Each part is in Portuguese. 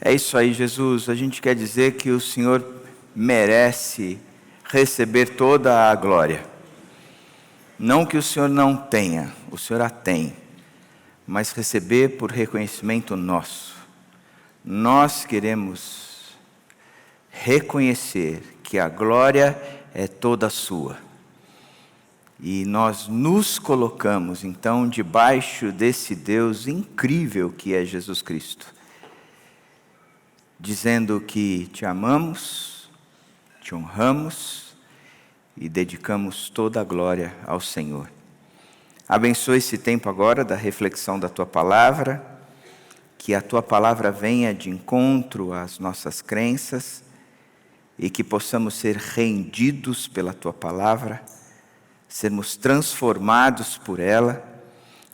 É isso aí, Jesus. A gente quer dizer que o Senhor merece receber toda a glória. Não que o Senhor não tenha, o Senhor a tem, mas receber por reconhecimento nosso. Nós queremos reconhecer que a glória é toda sua. E nós nos colocamos, então, debaixo desse Deus incrível que é Jesus Cristo, dizendo que te amamos, te honramos e dedicamos toda a glória ao Senhor. Abençoe esse tempo agora da reflexão da Tua Palavra, que a Tua Palavra venha de encontro às nossas crenças e que possamos ser rendidos pela Tua Palavra, sermos transformados por ela,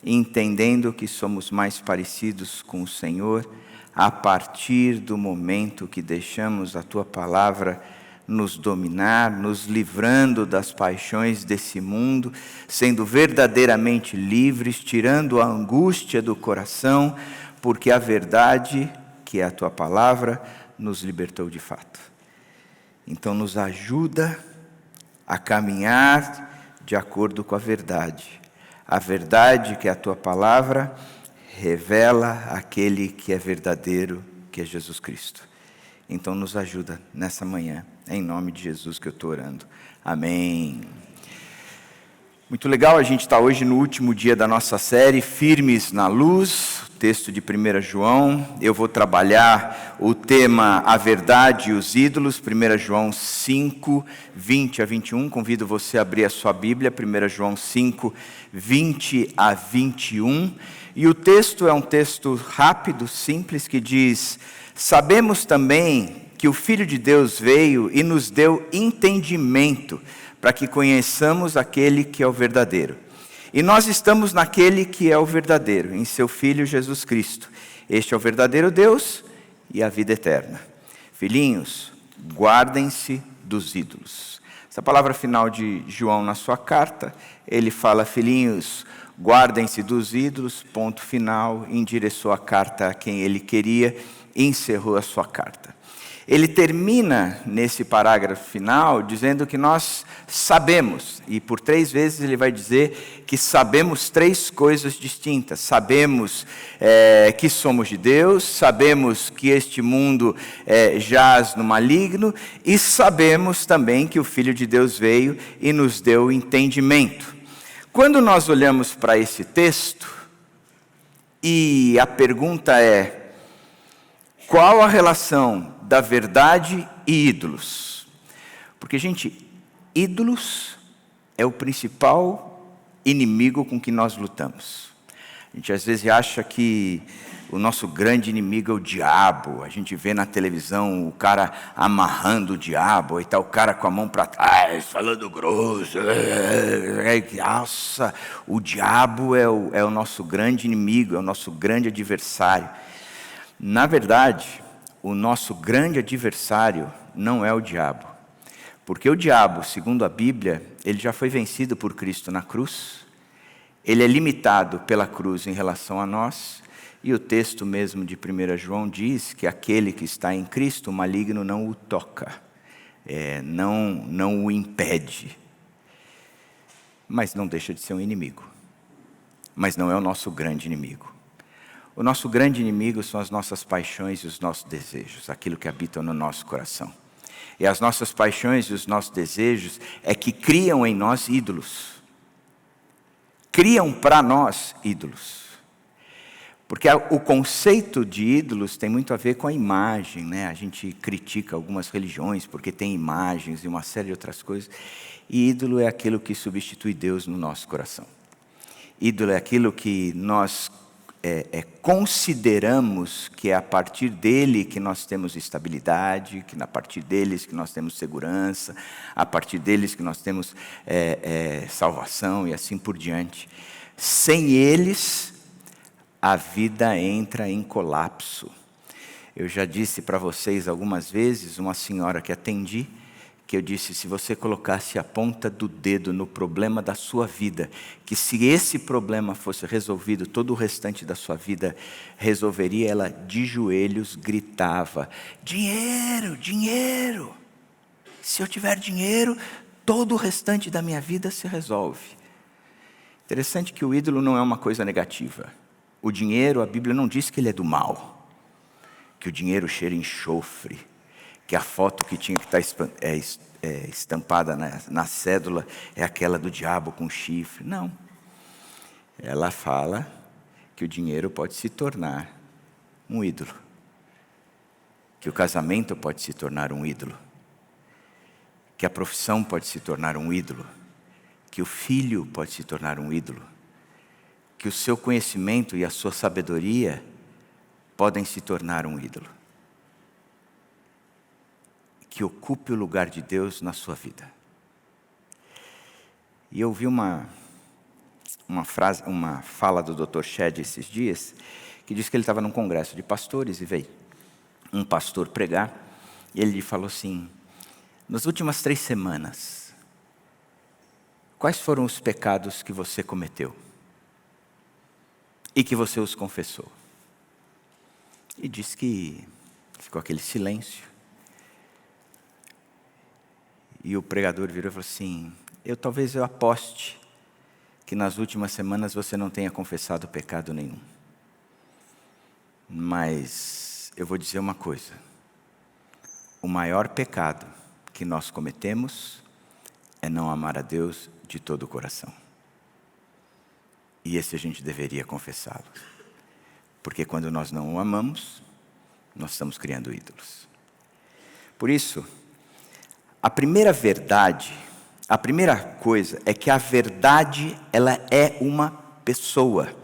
entendendo que somos mais parecidos com o Senhor a partir do momento que deixamos a Tua Palavra nos dominar, nos livrando das paixões desse mundo, sendo verdadeiramente livres, tirando a angústia do coração, porque a verdade, que é a Tua Palavra, nos libertou de fato. Então nos ajuda a caminhar de acordo com a verdade. A verdade que é a Tua Palavra revela aquele que é verdadeiro, que é Jesus Cristo. Então nos ajuda nessa manhã, em nome de Jesus que eu estou orando. Amém. Muito legal, a gente está hoje no último dia da nossa série, Firmes na Luz, texto de 1 João. Eu vou trabalhar o tema A Verdade e os Ídolos, 1 João 5, 20 a 21. Convido você a abrir a sua Bíblia, 1 João 5, 20 a 21. E o texto é um texto rápido, simples, que diz: sabemos também que o Filho de Deus veio e nos deu entendimento para que conheçamos aquele que é o verdadeiro. E nós estamos naquele que é o verdadeiro, em seu Filho Jesus Cristo. Este é o verdadeiro Deus e a vida eterna. Filhinhos, guardem-se dos ídolos. Essa palavra final de João na sua carta, ele fala: filhinhos, guardem-se dos ídolos, ponto final, endereçou a carta a quem ele queria e encerrou a sua carta. Ele termina nesse parágrafo final dizendo que nós sabemos, e por 3 vezes ele vai dizer que sabemos 3 coisas distintas. Sabemos que somos de Deus, sabemos que este mundo jaz no maligno, e sabemos também que o Filho de Deus veio e nos deu entendimento. Quando nós olhamos para esse texto, e a pergunta é: qual a relação da verdade e ídolos? Porque, gente, ídolos é o principal inimigo com que nós lutamos. A gente às vezes acha que o nosso grande inimigo é o diabo. A gente vê na televisão o cara amarrando o diabo, e tá o cara com a mão para trás, falando grosso. Nossa, o diabo é o nosso grande inimigo, é o nosso grande adversário. Na verdade, o nosso grande adversário não é o diabo. Porque o diabo, segundo a Bíblia, ele já foi vencido por Cristo na cruz. Ele é limitado pela cruz em relação a nós. E o texto mesmo de 1 João diz que aquele que está em Cristo, o maligno não o toca, não o impede. Mas não deixa de ser um inimigo. Mas não é o nosso grande inimigo. O nosso grande inimigo são as nossas paixões e os nossos desejos, aquilo que habita no nosso coração. E as nossas paixões e os nossos desejos é que criam em nós ídolos. Criam para nós ídolos. Porque o conceito de ídolos tem muito a ver com a imagem, né? A gente critica algumas religiões porque tem imagens e uma série de outras coisas. E ídolo é aquilo que substitui Deus no nosso coração. Ídolo é aquilo que nós consideramos que é a partir dele que nós temos estabilidade, que a partir deles que nós temos segurança, a partir deles que nós temos salvação e assim por diante. Sem eles, a vida entra em colapso. Eu já disse para vocês algumas vezes, uma senhora que atendi, que eu disse, se você colocasse a ponta do dedo no problema da sua vida, que se esse problema fosse resolvido, todo o restante da sua vida resolveria, ela de joelhos gritava: dinheiro, dinheiro. Se eu tiver dinheiro, todo o restante da minha vida se resolve. Interessante que o ídolo não é uma coisa negativa. O dinheiro, a Bíblia não diz que ele é do mal, que o dinheiro cheira enxofre, que a foto que tinha que estar estampada na cédula é aquela do diabo com chifre. Não. Ela fala que o dinheiro pode se tornar um ídolo, que o casamento pode se tornar um ídolo, que a profissão pode se tornar um ídolo, que o filho pode se tornar um ídolo, que o seu conhecimento e a sua sabedoria podem se tornar um ídolo, que ocupe o lugar de Deus na sua vida. E eu ouvi uma fala do Dr. Shedd esses dias, que disse que ele estava num congresso de pastores e veio um pastor pregar, e ele falou assim: nas últimas 3 semanas, quais foram os pecados que você cometeu e que você os confessou? E disse que ficou aquele silêncio. E o pregador virou e falou assim: talvez eu aposte que nas últimas semanas você não tenha confessado pecado nenhum. Mas eu vou dizer uma coisa: o maior pecado que nós cometemos é não amar a Deus de todo o coração. E esse a gente deveria confessá-lo. Porque quando nós não o amamos, nós estamos criando ídolos. Por isso, a primeira coisa é que a verdade, ela é uma pessoa.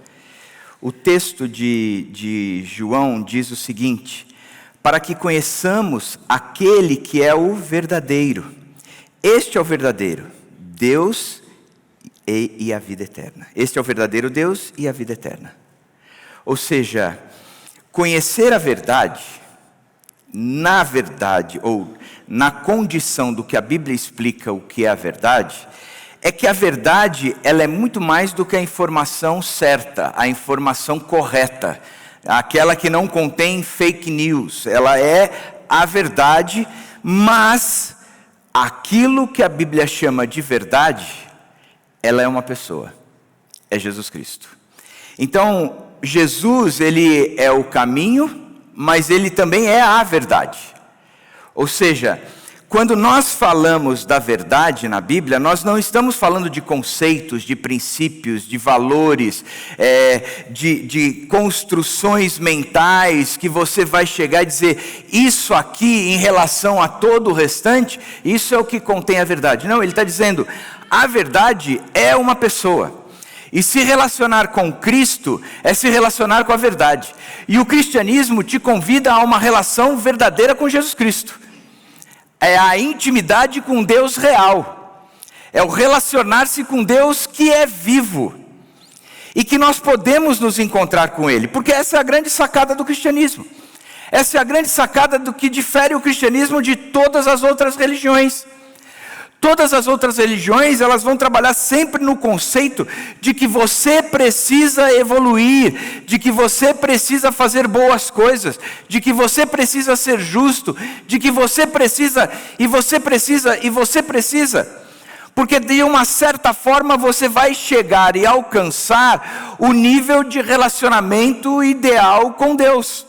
O texto de João diz o seguinte: para que conheçamos aquele que é o verdadeiro. Este é o verdadeiro Deus e a vida eterna. Este é o verdadeiro Deus e a vida eterna. Ou seja, conhecer a verdade, na verdade, ou na condição do que a Bíblia explica o que é a verdade, é que a verdade, ela é muito mais do que a informação certa, a informação correta, aquela que não contém fake news. Ela é a verdade, mas aquilo que a Bíblia chama de verdade, ela é uma pessoa, é Jesus Cristo. Então, Jesus, ele é o caminho, mas ele também é a verdade. Ou seja, quando nós falamos da verdade na Bíblia, nós não estamos falando de conceitos, de princípios, de valores, de construções mentais, que você vai chegar e dizer, isso aqui em relação a todo o restante, isso é o que contém a verdade. Não, ele está dizendo, a verdade é uma pessoa. E se relacionar com Cristo é se relacionar com a verdade. E o cristianismo te convida a uma relação verdadeira com Jesus Cristo. É a intimidade com Deus real. É o relacionar-se com Deus que é vivo. E que nós podemos nos encontrar com Ele. Porque essa é a grande sacada do cristianismo. Essa é a grande sacada do que difere o cristianismo de todas as outras religiões. Todas as outras religiões, elas vão trabalhar sempre no conceito de que você precisa evoluir, de que você precisa fazer boas coisas, de que você precisa ser justo, de que você precisa, e você precisa, e você precisa. Porque de uma certa forma você vai chegar e alcançar o nível de relacionamento ideal com Deus.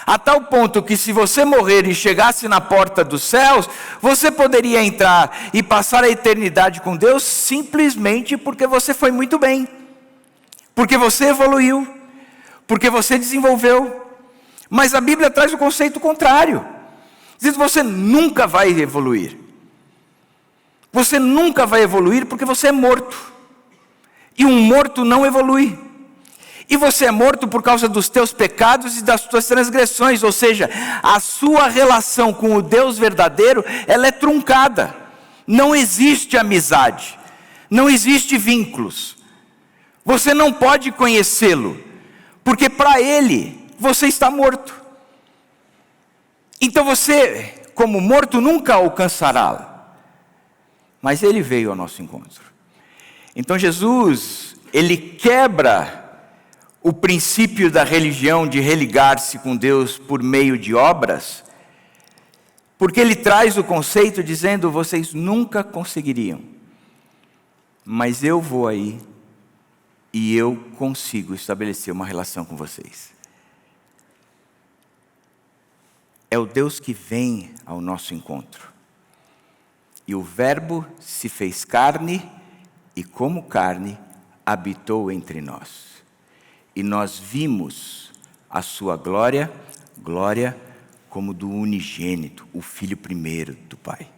A tal ponto que se você morrer e chegasse na porta dos céus, você poderia entrar e passar a eternidade com Deus simplesmente porque você foi muito bem. Porque você evoluiu. Porque você desenvolveu. Mas a Bíblia traz o conceito contrário. Diz que você nunca vai evoluir. Você nunca vai evoluir porque você é morto. E um morto não evolui. E você é morto por causa dos teus pecados e das tuas transgressões. Ou seja, a sua relação com o Deus verdadeiro, ela é truncada. Não existe amizade. Não existe vínculos. Você não pode conhecê-lo. Porque para Ele, você está morto. Então você, como morto, nunca alcançará. mas ele veio ao nosso encontro. Então Jesus, ele quebra o princípio da religião de religar-se com Deus por meio de obras, porque ele traz o conceito dizendo: vocês nunca conseguiriam, mas eu vou aí e eu consigo estabelecer uma relação com vocês. É o Deus que vem ao nosso encontro. E o Verbo se fez carne e, como carne, habitou entre nós. E nós vimos a sua glória, glória como do unigênito, o Filho primeiro do Pai.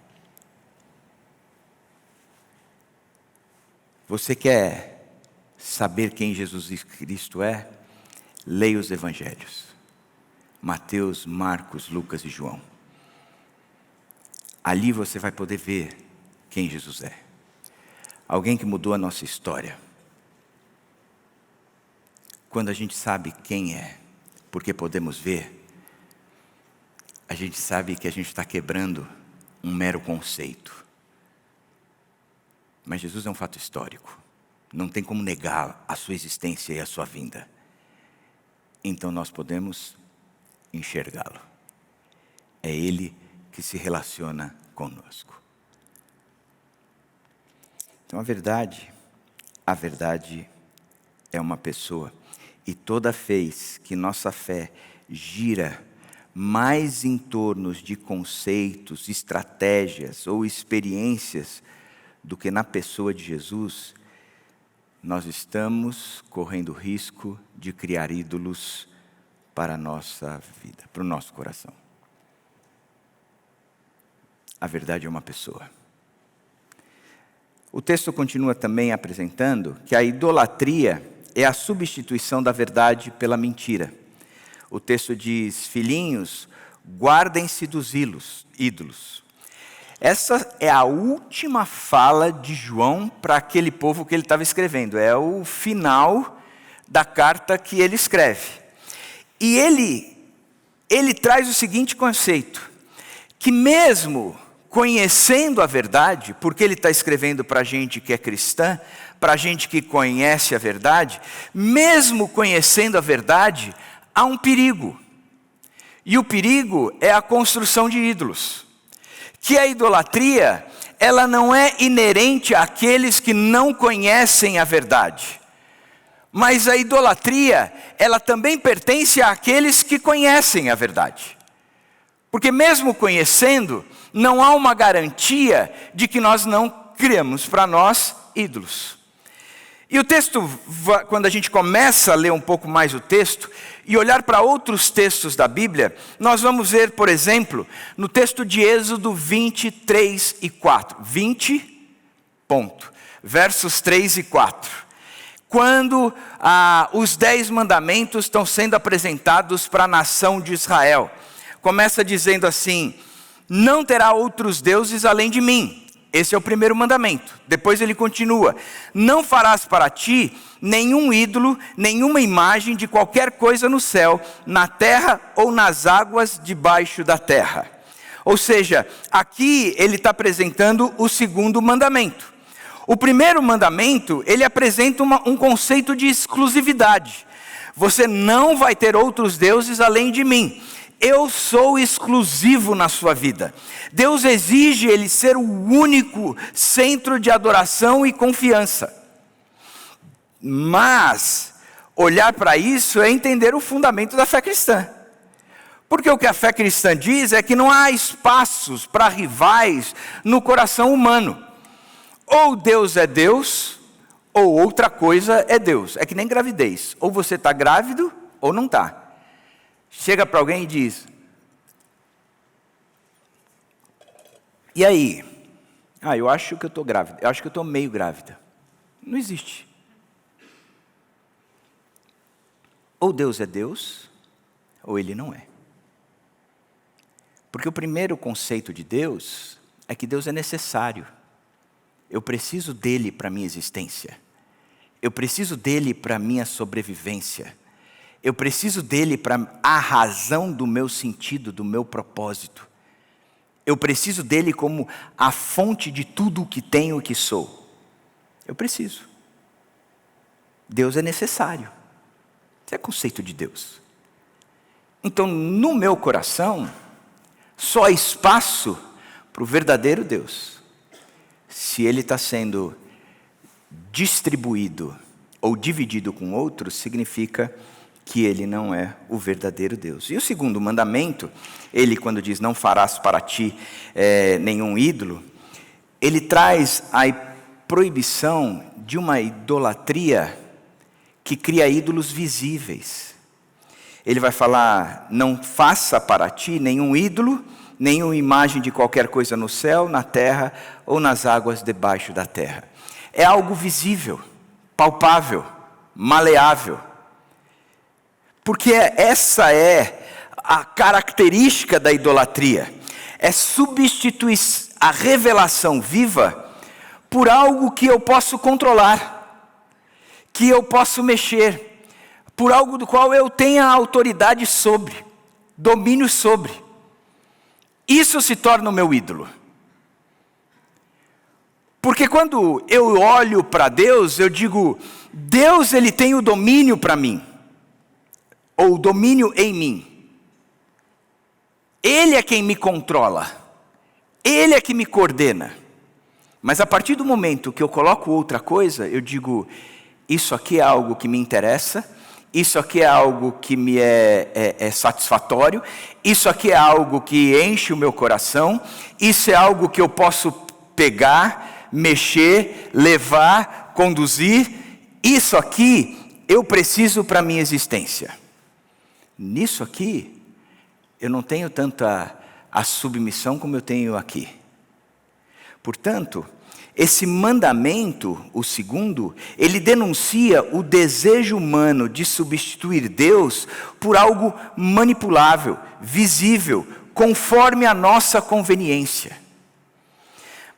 Você quer saber quem Jesus Cristo é? Leia os Evangelhos. Mateus, Marcos, Lucas e João. Ali você vai poder ver quem Jesus é. Alguém que mudou a nossa história. Quando a gente sabe quem é, porque podemos ver, a gente sabe que a gente está quebrando um mero conceito. Mas Jesus é um fato histórico. Não tem como negar a sua existência e a sua vinda. Então nós podemos enxergá-lo. É Ele que se relaciona conosco. Então a verdade é uma pessoa. E toda vez que nossa fé gira mais em torno de conceitos, estratégias ou experiências do que na pessoa de Jesus, nós estamos correndo o risco de criar ídolos para a nossa vida, para o nosso coração. A verdade é uma pessoa. O texto continua também apresentando que a idolatria é a substituição da verdade pela mentira. O texto diz: filhinhos, guardem-se dos ídolos. Essa é a última fala de João para aquele povo que ele estava escrevendo. É o final da carta que ele escreve. E ele traz o seguinte conceito: que mesmo conhecendo a verdade, porque ele está escrevendo para a gente que é cristã, para a gente que conhece a verdade, mesmo conhecendo a verdade, há um perigo. E o perigo é a construção de ídolos. Que a idolatria, ela não é inerente àqueles que não conhecem a verdade. Mas a idolatria, ela também pertence àqueles que conhecem a verdade. Porque mesmo conhecendo, não há uma garantia de que nós não criamos para nós ídolos. E o texto, quando a gente começa a ler um pouco mais o texto e olhar para outros textos da Bíblia, nós vamos ver, por exemplo, no texto de Êxodo 23 e 4. Versos 3 e 4. Quando os 10 mandamentos estão sendo apresentados para a nação de Israel. Começa dizendo assim: não terá outros deuses além de mim. Esse é o primeiro mandamento. Depois ele continua: não farás para ti nenhum ídolo, nenhuma imagem de qualquer coisa no céu, na terra ou nas águas debaixo da terra. Ou seja, aqui ele está apresentando o segundo mandamento. O primeiro mandamento, ele apresenta um conceito de exclusividade. Você não vai ter outros deuses além de mim. Eu sou exclusivo na sua vida. Deus exige ele ser o único centro de adoração e confiança. Mas olhar para isso é entender o fundamento da fé cristã. Porque o que a fé cristã diz é que não há espaços para rivais no coração humano. Ou Deus é Deus, ou outra coisa é Deus. É que nem gravidez. Ou você está grávido, ou não está. Chega para alguém e diz: e aí? Eu acho que eu estou grávida. Eu acho que eu estou meio grávida. Não existe. Ou Deus é Deus, ou Ele não é. Porque o primeiro conceito de Deus é que Deus é necessário. Eu preciso dEle para a minha existência. Eu preciso dEle para a minha sobrevivência. Eu preciso dEle para a razão do meu sentido, do meu propósito. Eu preciso dele como a fonte de tudo o que tenho e que sou. Eu preciso. Deus é necessário. Esse é o conceito de Deus. Então, no meu coração, só há espaço para o verdadeiro Deus. Se ele está sendo distribuído ou dividido com outros, significa que ele não é o verdadeiro Deus. E o segundo mandamento, ele quando diz não farás para ti nenhum ídolo, ele traz a proibição de uma idolatria que cria ídolos visíveis. Ele vai falar, não faça para ti nenhum ídolo, nenhuma imagem de qualquer coisa no céu, na terra ou nas águas debaixo da terra. É algo visível, palpável, maleável. Porque essa é a característica da idolatria. É substituir a revelação viva por algo que eu posso controlar, que eu posso mexer, por algo do qual eu tenha autoridade sobre, domínio sobre. Isso se torna o meu ídolo. Porque quando eu olho para Deus, eu digo, Deus ele tem o domínio para mim, ou o domínio em mim. Ele é quem me controla, Ele é que me coordena. Mas a partir do momento que eu coloco outra coisa, eu digo, isso aqui é algo que me interessa, isso aqui é algo que me é satisfatório, isso aqui é algo que enche o meu coração, isso é algo que eu posso pegar, mexer, levar, conduzir, isso aqui eu preciso para a minha existência. Nisso aqui, eu não tenho tanta a submissão como eu tenho aqui. Portanto, esse mandamento, o segundo, ele denuncia o desejo humano de substituir Deus por algo manipulável, visível, conforme a nossa conveniência.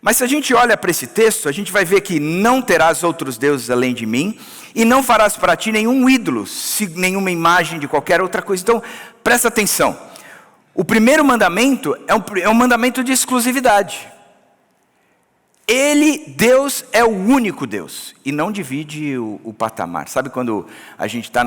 Mas se a gente olha para esse texto, a gente vai ver que não terás outros deuses além de mim, e não farás para ti nenhum ídolo, nenhuma imagem de qualquer outra coisa. Então, presta atenção. O primeiro mandamento é um mandamento de exclusividade. Deus é o único Deus, e não divide o patamar. Sabe quando a gente está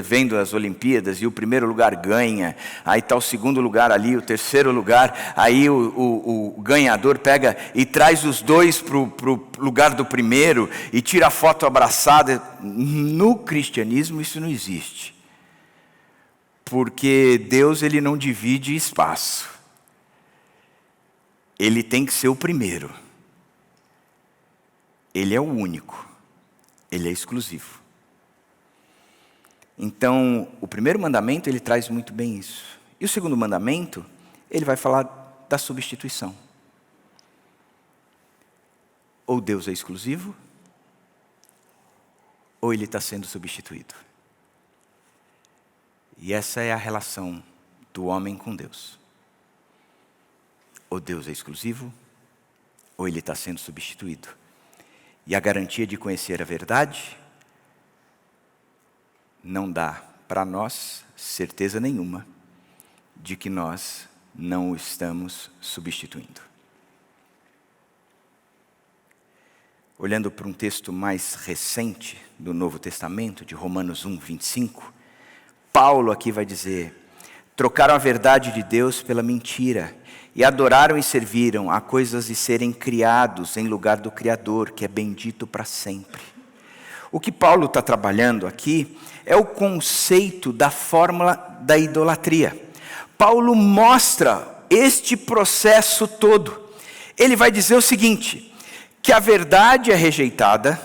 vendo as Olimpíadas, e o primeiro lugar ganha, aí está o segundo lugar ali, o terceiro lugar, aí o ganhador pega e traz os dois para o lugar do primeiro, e tira a foto abraçada. No cristianismo isso não existe. Porque Deus ele não divide espaço. Ele tem que ser o primeiro. Ele é o único, ele é exclusivo. Então, o primeiro mandamento, ele traz muito bem isso. E o segundo mandamento, ele vai falar da substituição. Ou Deus é exclusivo, ou ele está sendo substituído. E essa é a relação do homem com Deus. Ou Deus é exclusivo, ou ele está sendo substituído. E a garantia de conhecer a verdade não dá para nós certeza nenhuma de que nós não o estamos substituindo. Olhando para um texto mais recente do Novo Testamento, de Romanos 1, 25, Paulo aqui vai dizer, trocaram a verdade de Deus pela mentira, e adoraram e serviram a coisas de serem criados em lugar do Criador, que é bendito para sempre. O que Paulo está trabalhando aqui é o conceito da fórmula da idolatria. Paulo mostra este processo todo. Ele vai dizer o seguinte, que a verdade é rejeitada,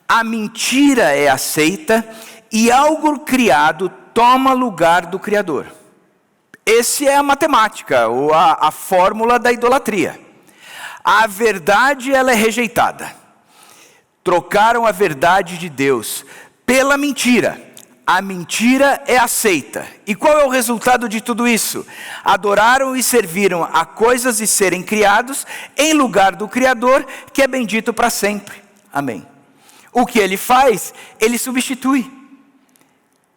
a mentira é aceita, e algo criado toma lugar do Criador. Essa é a matemática, ou a fórmula da idolatria. A verdade ela é rejeitada. Trocaram a verdade de Deus pela mentira. A mentira é aceita. E qual é o resultado de tudo isso? Adoraram e serviram a coisas de serem criados em lugar do Criador, que é bendito para sempre. Amém. O que ele faz? Ele substitui.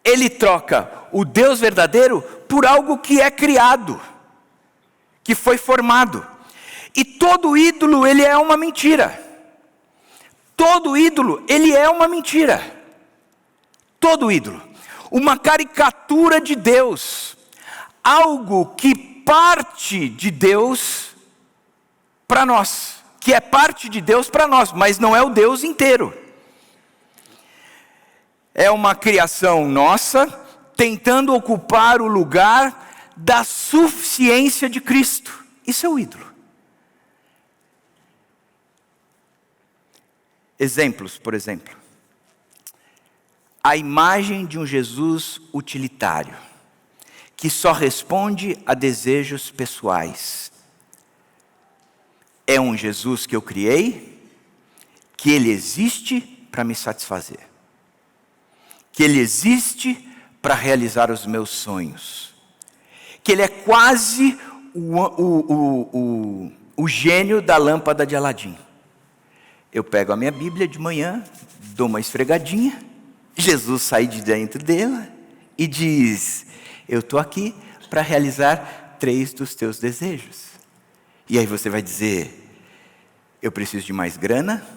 Ele troca o Deus verdadeiro por algo que é criado, que foi formado. E todo ídolo, ele é uma mentira. Todo ídolo, ele é uma mentira. Todo ídolo. Uma caricatura de Deus. Algo que parte de Deus para nós. Que é parte de Deus para nós, mas não é o Deus inteiro. É uma criação nossa, tentando ocupar o lugar da suficiência de Cristo. Isso é o ídolo. Exemplos, por exemplo. A imagem de um Jesus utilitário, que só responde a desejos pessoais. É um Jesus que eu criei, que ele existe para me satisfazer. Que ele existe para realizar os meus sonhos. Que ele é quase o gênio da lâmpada de Aladim. Eu pego a minha Bíblia de manhã, dou uma esfregadinha, Jesus sai de dentro dela e diz: eu estou aqui para realizar 3 dos teus desejos. E aí você vai dizer: eu preciso de mais grana,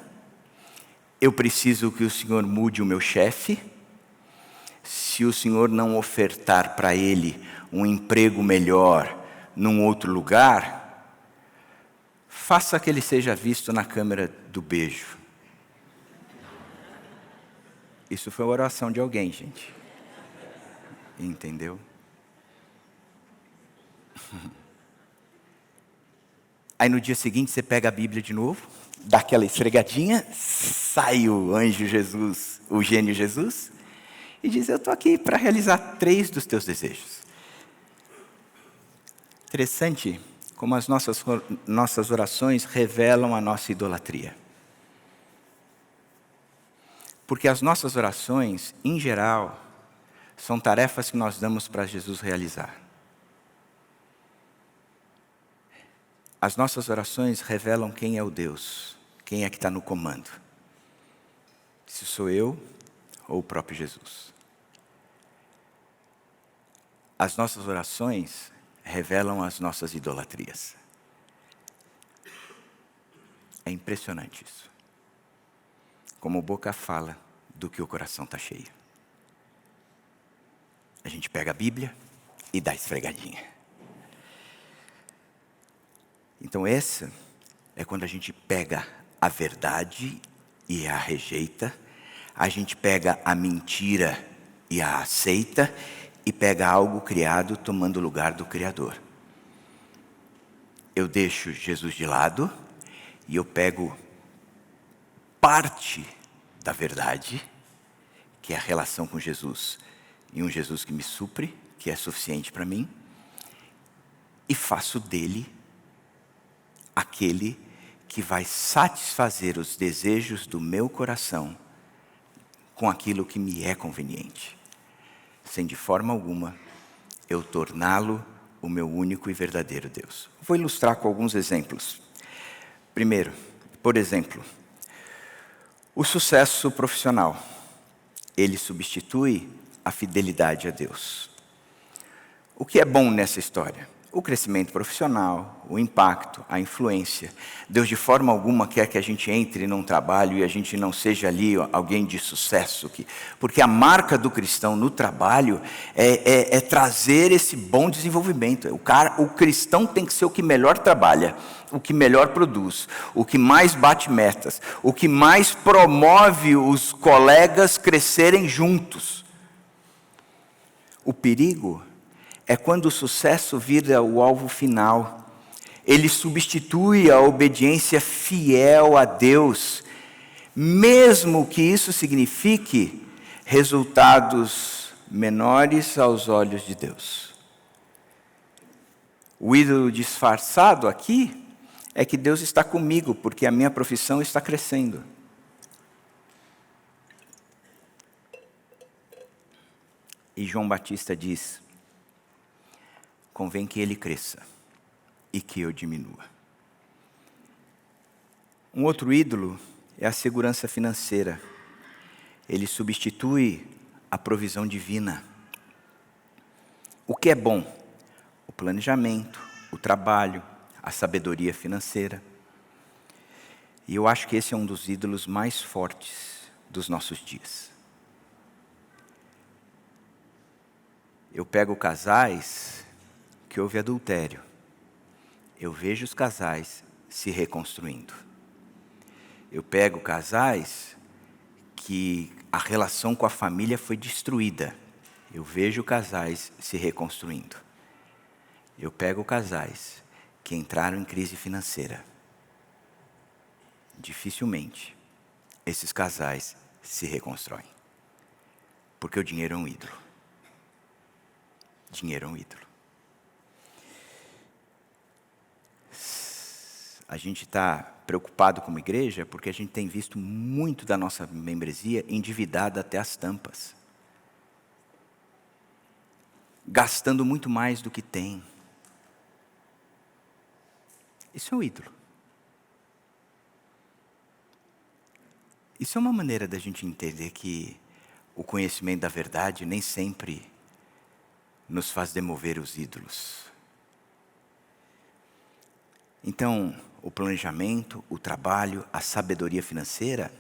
eu preciso que o Senhor mude o meu chefe. Se o Senhor não ofertar para ele um emprego melhor num outro lugar, faça que ele seja visto na câmera do beijo. Isso foi a oração de alguém, gente. Entendeu? Aí no dia seguinte você pega a Bíblia de novo, dá aquela esfregadinha, sai o anjo Jesus, o gênio Jesus, e diz: eu estou aqui para realizar 3 dos teus desejos. Interessante como as nossas orações revelam a nossa idolatria. Porque as nossas orações, em geral, são tarefas que nós damos para Jesus realizar. As nossas orações revelam quem é o Deus, quem é que está no comando. Se sou eu ou o próprio Jesus. As nossas orações revelam as nossas idolatrias. É impressionante isso. Como a boca fala do que o coração está cheio. A gente pega a Bíblia e dá esfregadinha. Então essa é quando a gente pega a verdade e a rejeita, a gente pega a mentira e a aceita, e pega algo criado tomando o lugar do Criador. Eu deixo Jesus de lado e eu pego parte da verdade, que é a relação com Jesus, e um Jesus que me supre, que é suficiente para mim, e faço dele aquele que vai satisfazer os desejos do meu coração com aquilo que me é conveniente, sem de forma alguma eu torná-lo o meu único e verdadeiro Deus. Vou ilustrar com alguns exemplos. Primeiro, por exemplo, o sucesso profissional, ele substitui a fidelidade a Deus. O que é bom nessa história? O crescimento profissional, o impacto, a influência. Deus de forma alguma quer que a gente entre num trabalho e a gente não seja ali alguém de sucesso. Porque a marca do cristão no trabalho é trazer esse bom desenvolvimento. O cristão tem que ser o que melhor trabalha, o que melhor produz, o que mais bate metas, o que mais promove os colegas crescerem juntos. O perigo é quando o sucesso vira o alvo final. Ele substitui a obediência fiel a Deus, mesmo que isso signifique resultados menores aos olhos de Deus. O ídolo disfarçado aqui é que Deus está comigo, porque a minha profissão está crescendo. E João Batista diz: convém que ele cresça e que eu diminua. Um outro ídolo é a segurança financeira. Ele substitui a provisão divina. O que é bom? O planejamento, o trabalho, a sabedoria financeira. E eu acho que esse é um dos ídolos mais fortes dos nossos dias. Eu pego casais que houve adultério. Eu vejo os casais se reconstruindo. Eu pego casais que a relação com a família foi destruída. Eu vejo casais se reconstruindo. Eu pego casais que entraram em crise financeira. Dificilmente esses casais se reconstroem. Porque o dinheiro é um ídolo. Dinheiro é um ídolo. A gente está preocupado como igreja porque a gente tem visto muito da nossa membresia endividada até as tampas. Gastando muito mais do que tem. Isso é um ídolo. Isso é uma maneira da gente entender que o conhecimento da verdade nem sempre nos faz demover os ídolos. Então, o planejamento, o trabalho, a sabedoria financeira,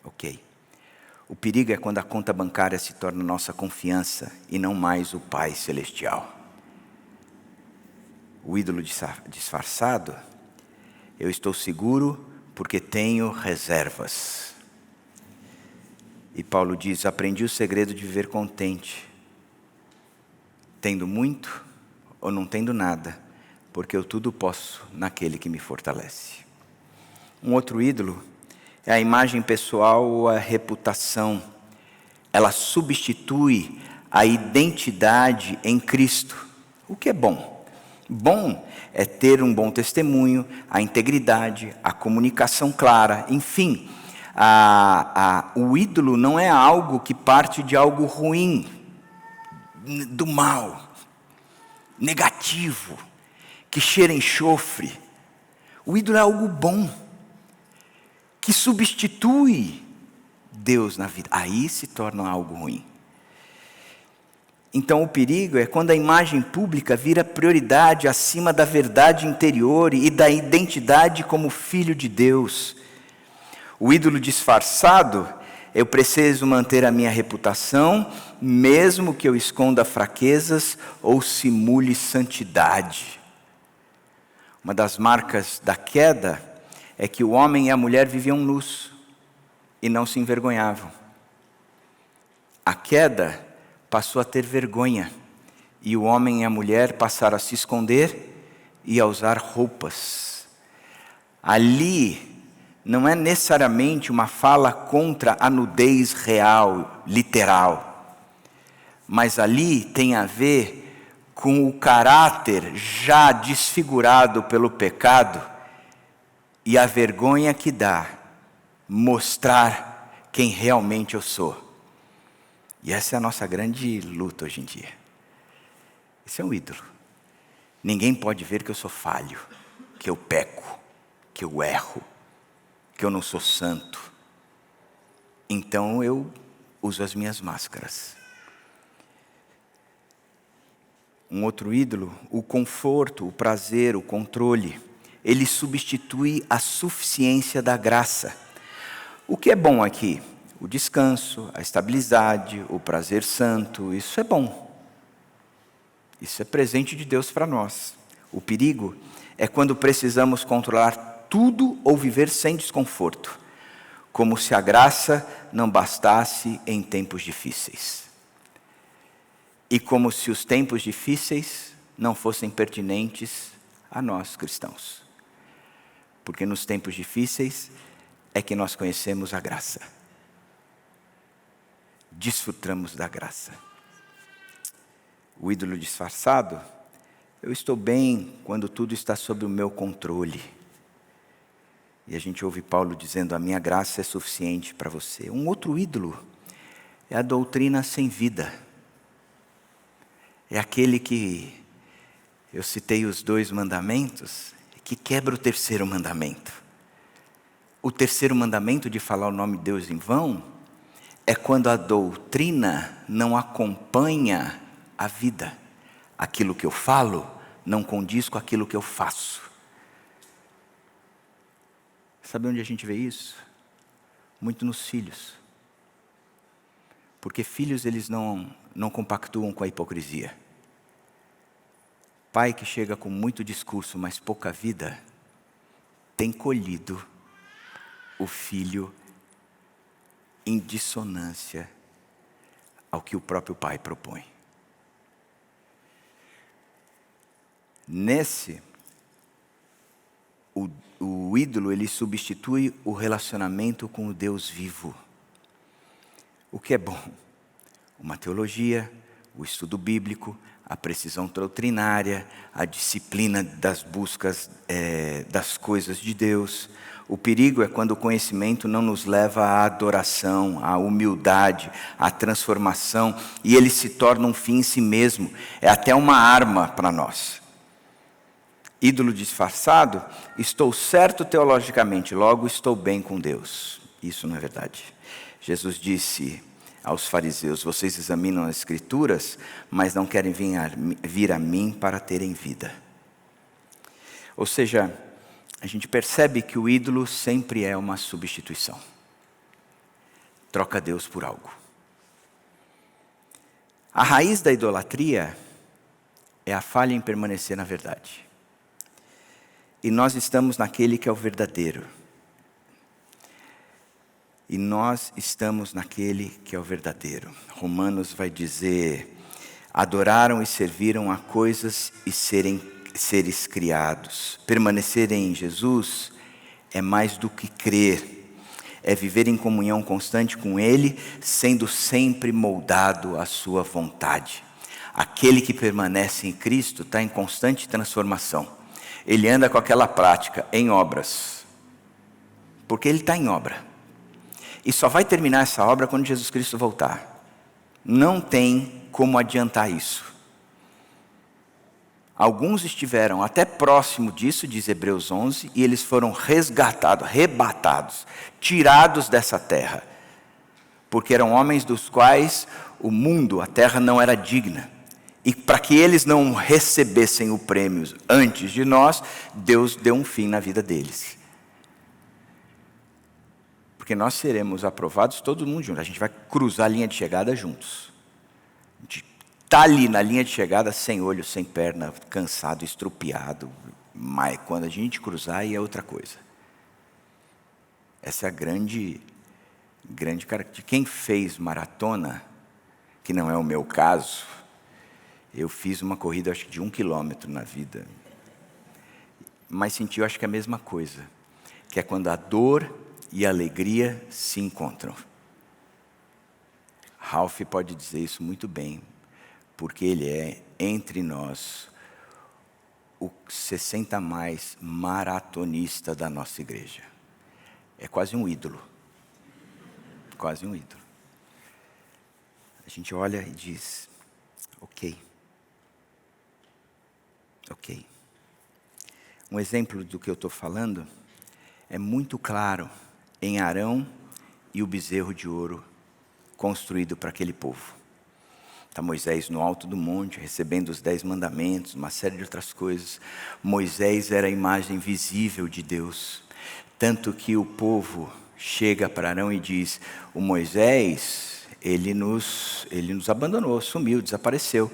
ok. O perigo é quando a conta bancária se torna nossa confiança e não mais o Pai Celestial. O ídolo disfarçado, eu estou seguro porque tenho reservas. E Paulo diz, aprendi o segredo de viver contente, tendo muito ou não tendo nada, porque eu tudo posso naquele que me fortalece. Um outro ídolo é a imagem pessoal ou a reputação. Ela substitui a identidade em Cristo. O que é bom? Bom é ter um bom testemunho, a integridade, a comunicação clara, enfim. O ídolo não é algo que parte de algo ruim, do mal, negativo, que cheira enxofre. O ídolo é algo bom, que substitui Deus na vida. Aí se torna algo ruim. Então o perigo é quando a imagem pública vira prioridade acima da verdade interior e da identidade como filho de Deus. O ídolo disfarçado, eu preciso manter a minha reputação, mesmo que eu esconda fraquezas ou simule santidade. Uma das marcas da queda é que o homem e a mulher viviam nus e não se envergonhavam. A queda passou a ter vergonha e o homem e a mulher passaram a se esconder e a usar roupas. Ali não é necessariamente uma fala contra a nudez real, literal, mas ali tem a ver com o caráter já desfigurado pelo pecado e a vergonha que dá mostrar quem realmente eu sou. E essa é a nossa grande luta hoje em dia. Esse é um ídolo. Ninguém pode ver que eu sou falho, que eu peco, que eu erro, que eu não sou santo. Então eu uso as minhas máscaras. Um outro ídolo, o conforto, o prazer, o controle. Ele substitui a suficiência da graça. O que é bom aqui? O descanso, a estabilidade, o prazer santo, isso é bom. Isso é presente de Deus para nós. O perigo é quando precisamos controlar tudo ou viver sem desconforto, como se a graça não bastasse em tempos difíceis. E como se os tempos difíceis não fossem pertinentes a nós cristãos. Porque nos tempos difíceis é que nós conhecemos a graça. Desfrutamos da graça. O ídolo disfarçado, eu estou bem quando tudo está sob o meu controle. E a gente ouve Paulo dizendo, a minha graça é suficiente para você. Um outro ídolo é a doutrina sem vida. É aquele que, eu citei os 2 mandamentos, que quebra o 3º mandamento. O 3º mandamento de falar o nome de Deus em vão, é quando a doutrina não acompanha a vida. Aquilo que eu falo não condiz com aquilo que eu faço. Sabe onde a gente vê isso? Muito nos filhos. Porque filhos, eles não compactuam com a hipocrisia. Pai que chega com muito discurso, mas pouca vida, tem colhido o filho em dissonância ao que o próprio pai propõe. O ídolo, ele substitui o relacionamento com o Deus vivo. O que é bom? Uma teologia, o estudo bíblico, a precisão doutrinária, a disciplina das buscas das coisas de Deus. O perigo é quando o conhecimento não nos leva à adoração, à humildade, à transformação, e ele se torna um fim em si mesmo, é até uma arma para nós. Ídolo disfarçado, estou certo teologicamente, logo estou bem com Deus. Isso não é verdade. Jesus disse aos fariseus: vocês examinam as escrituras, mas não querem vir a mim para terem vida. Ou seja, a gente percebe que o ídolo sempre é uma substituição. Troca Deus por algo. A raiz da idolatria é a falha em permanecer na verdade. E nós estamos naquele que é o verdadeiro. E nós estamos naquele que é o verdadeiro. Romanos vai dizer: adoraram e serviram a coisas e seres criados. Permanecer em Jesus é mais do que crer. É viver em comunhão constante com Ele, sendo sempre moldado à sua vontade. Aquele que permanece em Cristo está em constante transformação. Ele anda com aquela prática em obras, porque ele está em obra. E só vai terminar essa obra quando Jesus Cristo voltar. Não tem como adiantar isso. Alguns estiveram até próximo disso, diz Hebreus 11, e eles foram resgatados, arrebatados, tirados dessa terra. Porque eram homens dos quais o mundo, a terra não era digna. E para que eles não recebessem o prêmio antes de nós, Deus deu um fim na vida deles. Porque nós seremos aprovados todo mundo junto. A gente vai cruzar a linha de chegada juntos. A gente está ali na linha de chegada sem olho, sem perna, cansado, estrupiado. Mas quando a gente cruzar, aí é outra coisa. Essa é a grande característica. Quem fez maratona, que não é o meu caso, eu fiz uma corrida, acho que de 1 quilômetro na vida. Mas senti, eu acho que é a mesma coisa. Que é quando a dor e a alegria se encontram. Ralph pode dizer isso muito bem. Porque ele é, entre nós, o 60 mais maratonista da nossa igreja. É quase um ídolo. Quase um ídolo. A gente olha e diz: ok. Um exemplo do que eu estou falando é muito claro em Arão e o bezerro de ouro construído para aquele povo. Está Moisés no alto do monte, recebendo os 10 mandamentos, uma série de outras coisas. Moisés era a imagem visível de Deus. Tanto que o povo chega para Arão e diz: o Moisés, ele nos abandonou, sumiu, desapareceu.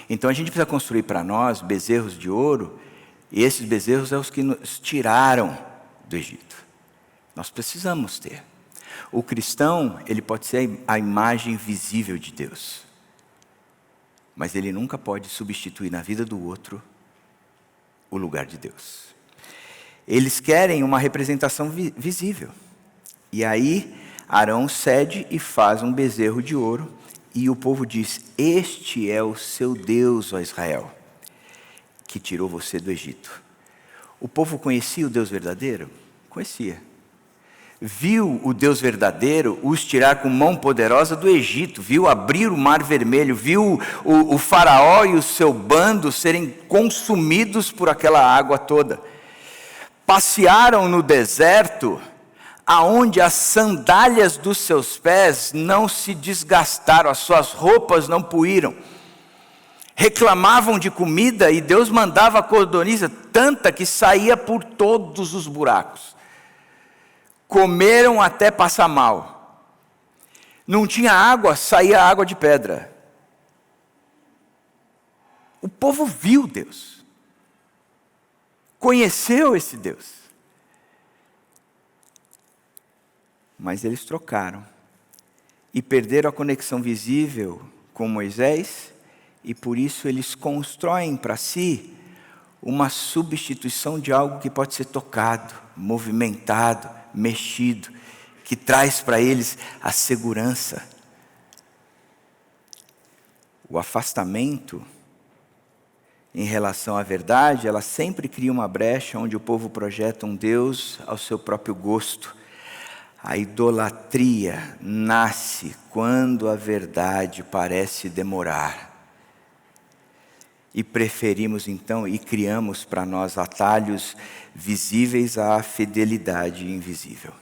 Então a gente precisa construir para nós bezerros de ouro, e esses bezerros são os que nos tiraram do Egito. Nós precisamos ter. O cristão, ele pode ser a imagem visível de Deus, mas ele nunca pode substituir na vida do outro o lugar de Deus. Eles querem uma representação visível. E aí Arão cede e faz um bezerro de ouro. E o povo diz: este é o seu Deus, ó Israel, que tirou você do Egito. O povo conhecia o Deus verdadeiro? Conhecia. Viu o Deus verdadeiro os tirar com mão poderosa do Egito, viu abrir o mar vermelho, viu o faraó e o seu bando serem consumidos por aquela água toda. Passearam no deserto, aonde as sandálias dos seus pés não se desgastaram, as suas roupas não puíram. reclamavam de comida e Deus mandava codorniza tanta que saía por todos os buracos. Comeram até passar mal. Não tinha água, saía água de pedra. O povo viu Deus. Conheceu esse Deus. Mas eles trocaram. E perderam a conexão visível com Moisés. E por isso eles constroem para si uma substituição de algo que pode ser tocado, movimentado, mexido, que traz para eles a segurança. O afastamento em relação à verdade, ela sempre cria uma brecha onde o povo projeta um Deus ao seu próprio gosto. A idolatria nasce quando a verdade parece demorar. E preferimos então, e criamos para nós atalhos visíveis à fidelidade invisível.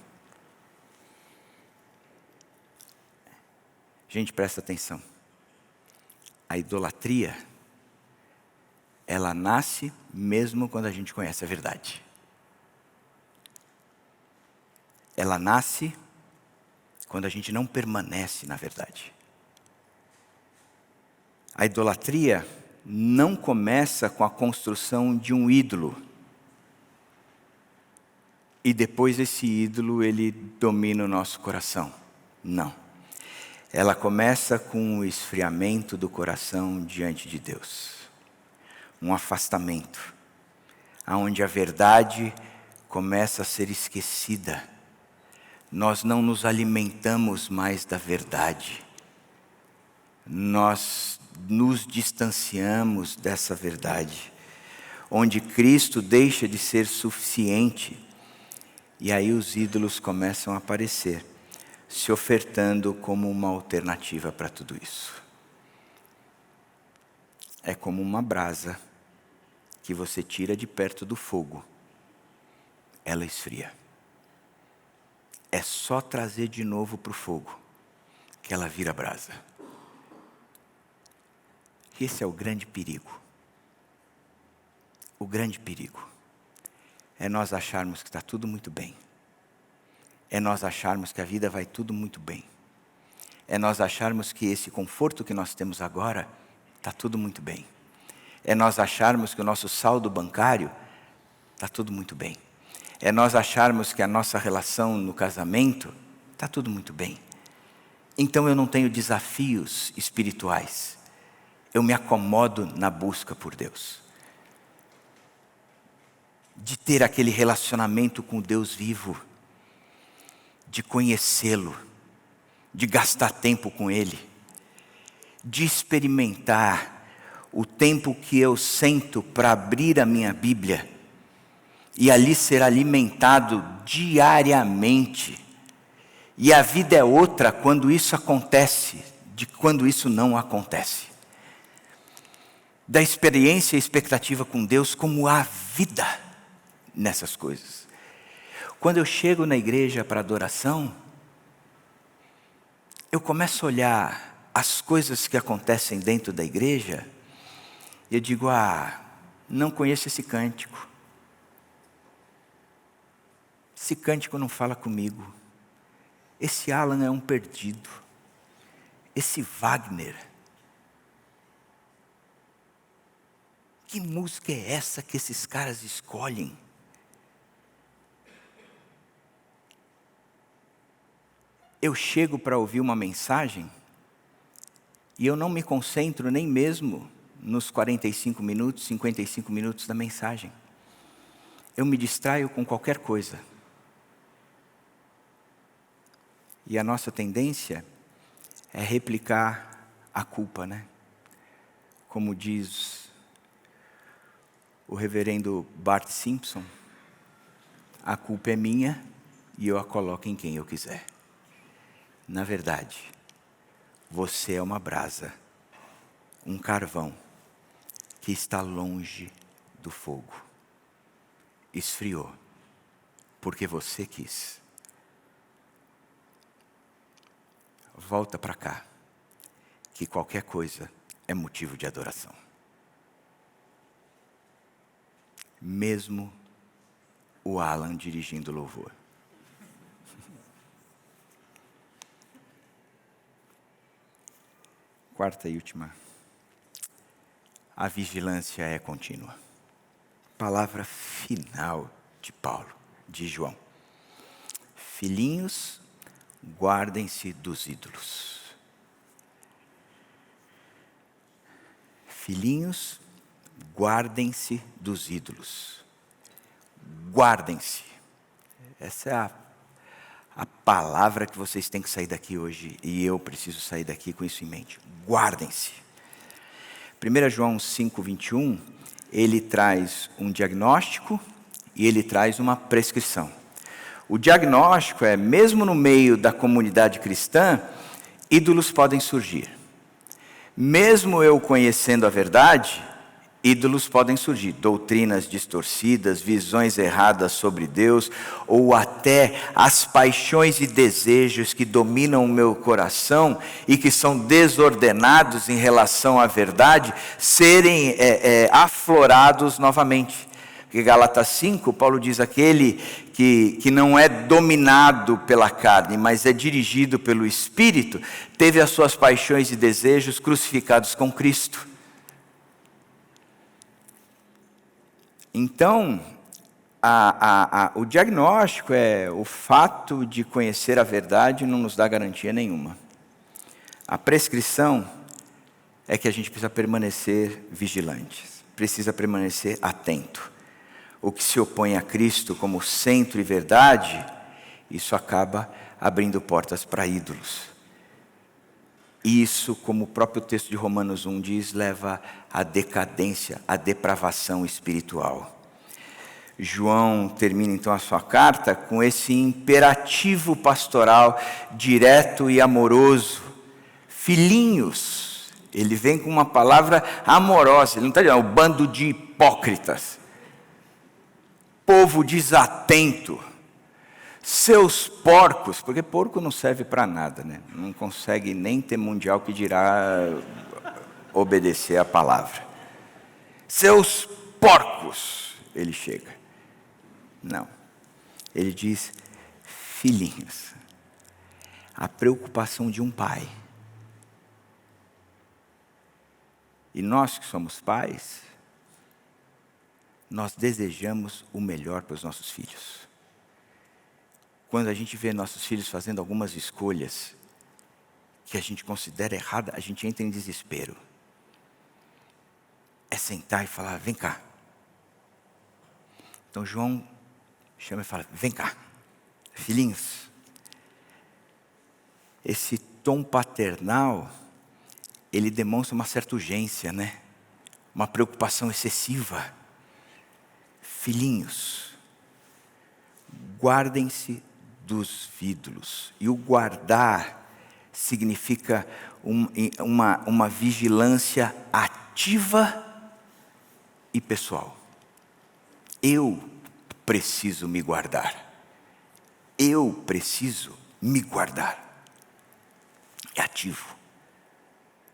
Gente, presta atenção. A idolatria, ela nasce mesmo quando a gente conhece a verdade. Ela nasce quando a gente não permanece na verdade. A idolatria não começa com a construção de um ídolo. E depois esse ídolo, ele domina o nosso coração. Não. Ela começa com o esfriamento do coração diante de Deus. Um afastamento. Onde a verdade começa a ser esquecida. Nós não nos alimentamos mais da verdade. Nós nos distanciamos dessa verdade, onde Cristo deixa de ser suficiente, e aí os ídolos começam a aparecer, se ofertando como uma alternativa para tudo isso. É como uma brasa que você tira de perto do fogo, ela esfria. É só trazer de novo para o fogo, que ela vira brasa. Esse é o grande perigo. O grande perigo é nós acharmos que está tudo muito bem. É nós acharmos que a vida vai tudo muito bem. É nós acharmos que esse conforto que nós temos agora está tudo muito bem. É nós acharmos que o nosso saldo bancário está tudo muito bem. É nós acharmos que a nossa relação no casamento está tudo muito bem. Então eu não tenho desafios espirituais. Eu me acomodo na busca por Deus. De ter aquele relacionamento com Deus vivo. De conhecê-lo. De gastar tempo com Ele. De experimentar o tempo que eu sento para abrir a minha Bíblia. E ali ser alimentado diariamente. E a vida é outra quando isso acontece, de quando isso não acontece. Da experiência e expectativa com Deus como a vida nessas coisas. Quando eu chego na igreja para adoração, eu começo a olhar as coisas que acontecem dentro da igreja e eu digo, não conheço esse cântico. Esse cântico não fala comigo. Esse Alan é um perdido. Esse Wagner. Que música é essa que esses caras escolhem? Eu chego para ouvir uma mensagem e eu não me concentro nem mesmo nos 45 minutos, 55 minutos da mensagem. Eu me distraio com qualquer coisa. E a nossa tendência é replicar a culpa, né? Como diz o reverendo Bart Simpson, a culpa é minha e eu a coloco em quem eu quiser. Na verdade, você é uma brasa, um carvão que está longe do fogo. Esfriou, porque você quis. Volta para cá, que qualquer coisa é motivo de adoração. mesmo o Alan dirigindo o louvor. Quarta e última. A vigilância é contínua. Palavra final de Paulo, de João. Filhinhos, guardem-se dos ídolos. Filhinhos, guardem-se dos ídolos. Guardem-se. Essa é a palavra que vocês têm que sair daqui hoje. E eu preciso sair daqui com isso em mente. Guardem-se. 1 João 5:21, ele traz um diagnóstico e ele traz uma prescrição. O diagnóstico é, mesmo no meio da comunidade cristã, ídolos podem surgir. Mesmo eu conhecendo a verdade, ídolos podem surgir, doutrinas distorcidas, visões erradas sobre Deus, ou até as paixões e desejos que dominam o meu coração e que são desordenados em relação à verdade, serem aflorados novamente. Porque Gálatas 5, Paulo diz, aquele que não é dominado pela carne, mas é dirigido pelo Espírito, teve as suas paixões e desejos crucificados com Cristo. Então, o diagnóstico é o fato de conhecer a verdade não nos dá garantia nenhuma. A prescrição é que a gente precisa permanecer vigilantes, precisa permanecer atento. O que se opõe a Cristo como centro e verdade, isso acaba abrindo portas para ídolos. Isso, como o próprio texto de Romanos 1 diz, leva à decadência, à depravação espiritual. João termina então a sua carta com esse imperativo pastoral direto e amoroso. Filhinhos, ele vem com uma palavra amorosa, ele não está dizendo, o bando de hipócritas. Povo desatento. Seus porcos, porque porco não serve para nada, né? Não consegue nem ter mundial que dirá obedecer a palavra. Seus porcos, ele chega. Não, ele diz, filhinhos, a preocupação de um pai. E nós que somos pais, nós desejamos o melhor para os nossos filhos. Quando a gente vê nossos filhos fazendo algumas escolhas que a gente considera errada, a gente entra em desespero. É sentar e falar, vem cá. Então João chama e fala, vem cá, filhinhos. Esse tom paternal, ele demonstra uma certa urgência, né? Uma preocupação excessiva. Filhinhos, guardem-se dos ídolos. E o guardar significa uma vigilância ativa e pessoal. Eu preciso me guardar. Eu preciso me guardar. É ativo.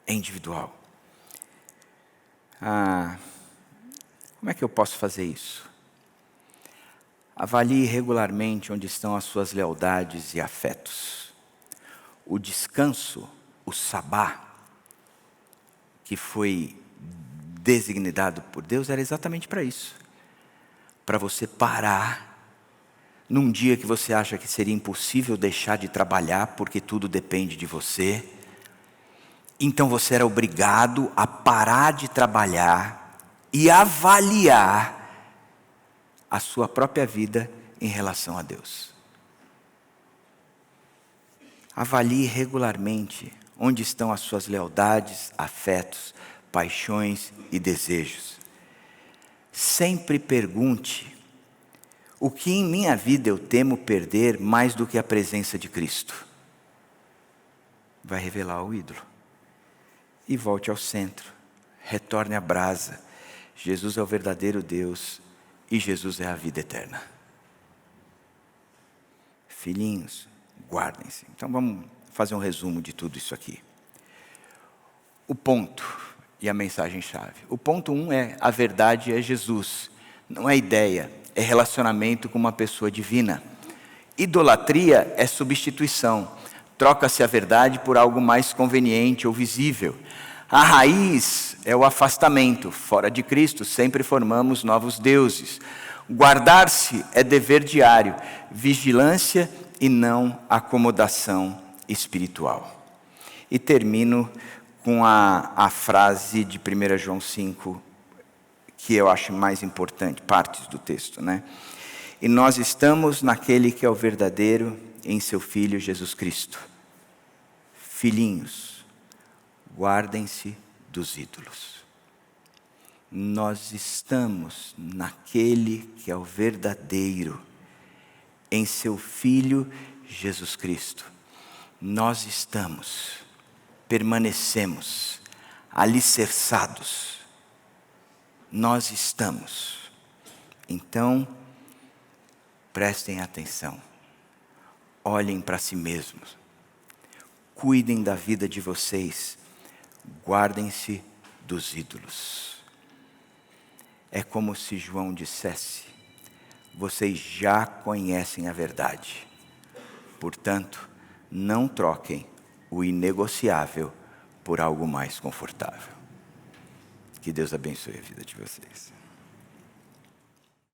É individual. Como é que eu posso fazer isso? Avalie regularmente onde estão as suas lealdades e afetos. O descanso, o sabá, que foi designado por Deus, era exatamente para isso. Para você parar, num dia que você acha que seria impossível deixar de trabalhar, porque tudo depende de você. Então você era obrigado a parar de trabalhar e avaliar a sua própria vida em relação a Deus. Avalie regularmente onde estão as suas lealdades, afetos, paixões e desejos. Sempre pergunte, o que em minha vida eu temo perder mais do que a presença de Cristo? Vai revelar o ídolo. E volte ao centro, retorne à brasa. Jesus é o verdadeiro Deus e Jesus é a vida eterna. Filhinhos, guardem-se. Então vamos fazer um resumo de tudo isso aqui. O ponto e a mensagem-chave. O ponto 1 é, a verdade é Jesus. não é ideia, é relacionamento com uma pessoa divina. Idolatria é substituição, troca-se a verdade por algo mais conveniente ou visível. A raiz é o afastamento, fora de Cristo sempre formamos novos deuses. Guardar-se é dever diário, vigilância e não acomodação espiritual. E termino com a frase de 1 João 5, que eu acho mais importante, partes do texto, né? E nós estamos naquele que é o verdadeiro, em seu Filho Jesus Cristo. Filhinhos, guardem-se dos ídolos. Nós estamos naquele que é o verdadeiro, em seu Filho Jesus Cristo. Nós estamos, permanecemos, alicerçados. Nós estamos. Então, prestem atenção. Olhem para si mesmos. Cuidem da vida de vocês. Guardem-se dos ídolos. É como se João dissesse: vocês já conhecem a verdade. Portanto, não troquem o inegociável por algo mais confortável. Que Deus abençoe a vida de vocês.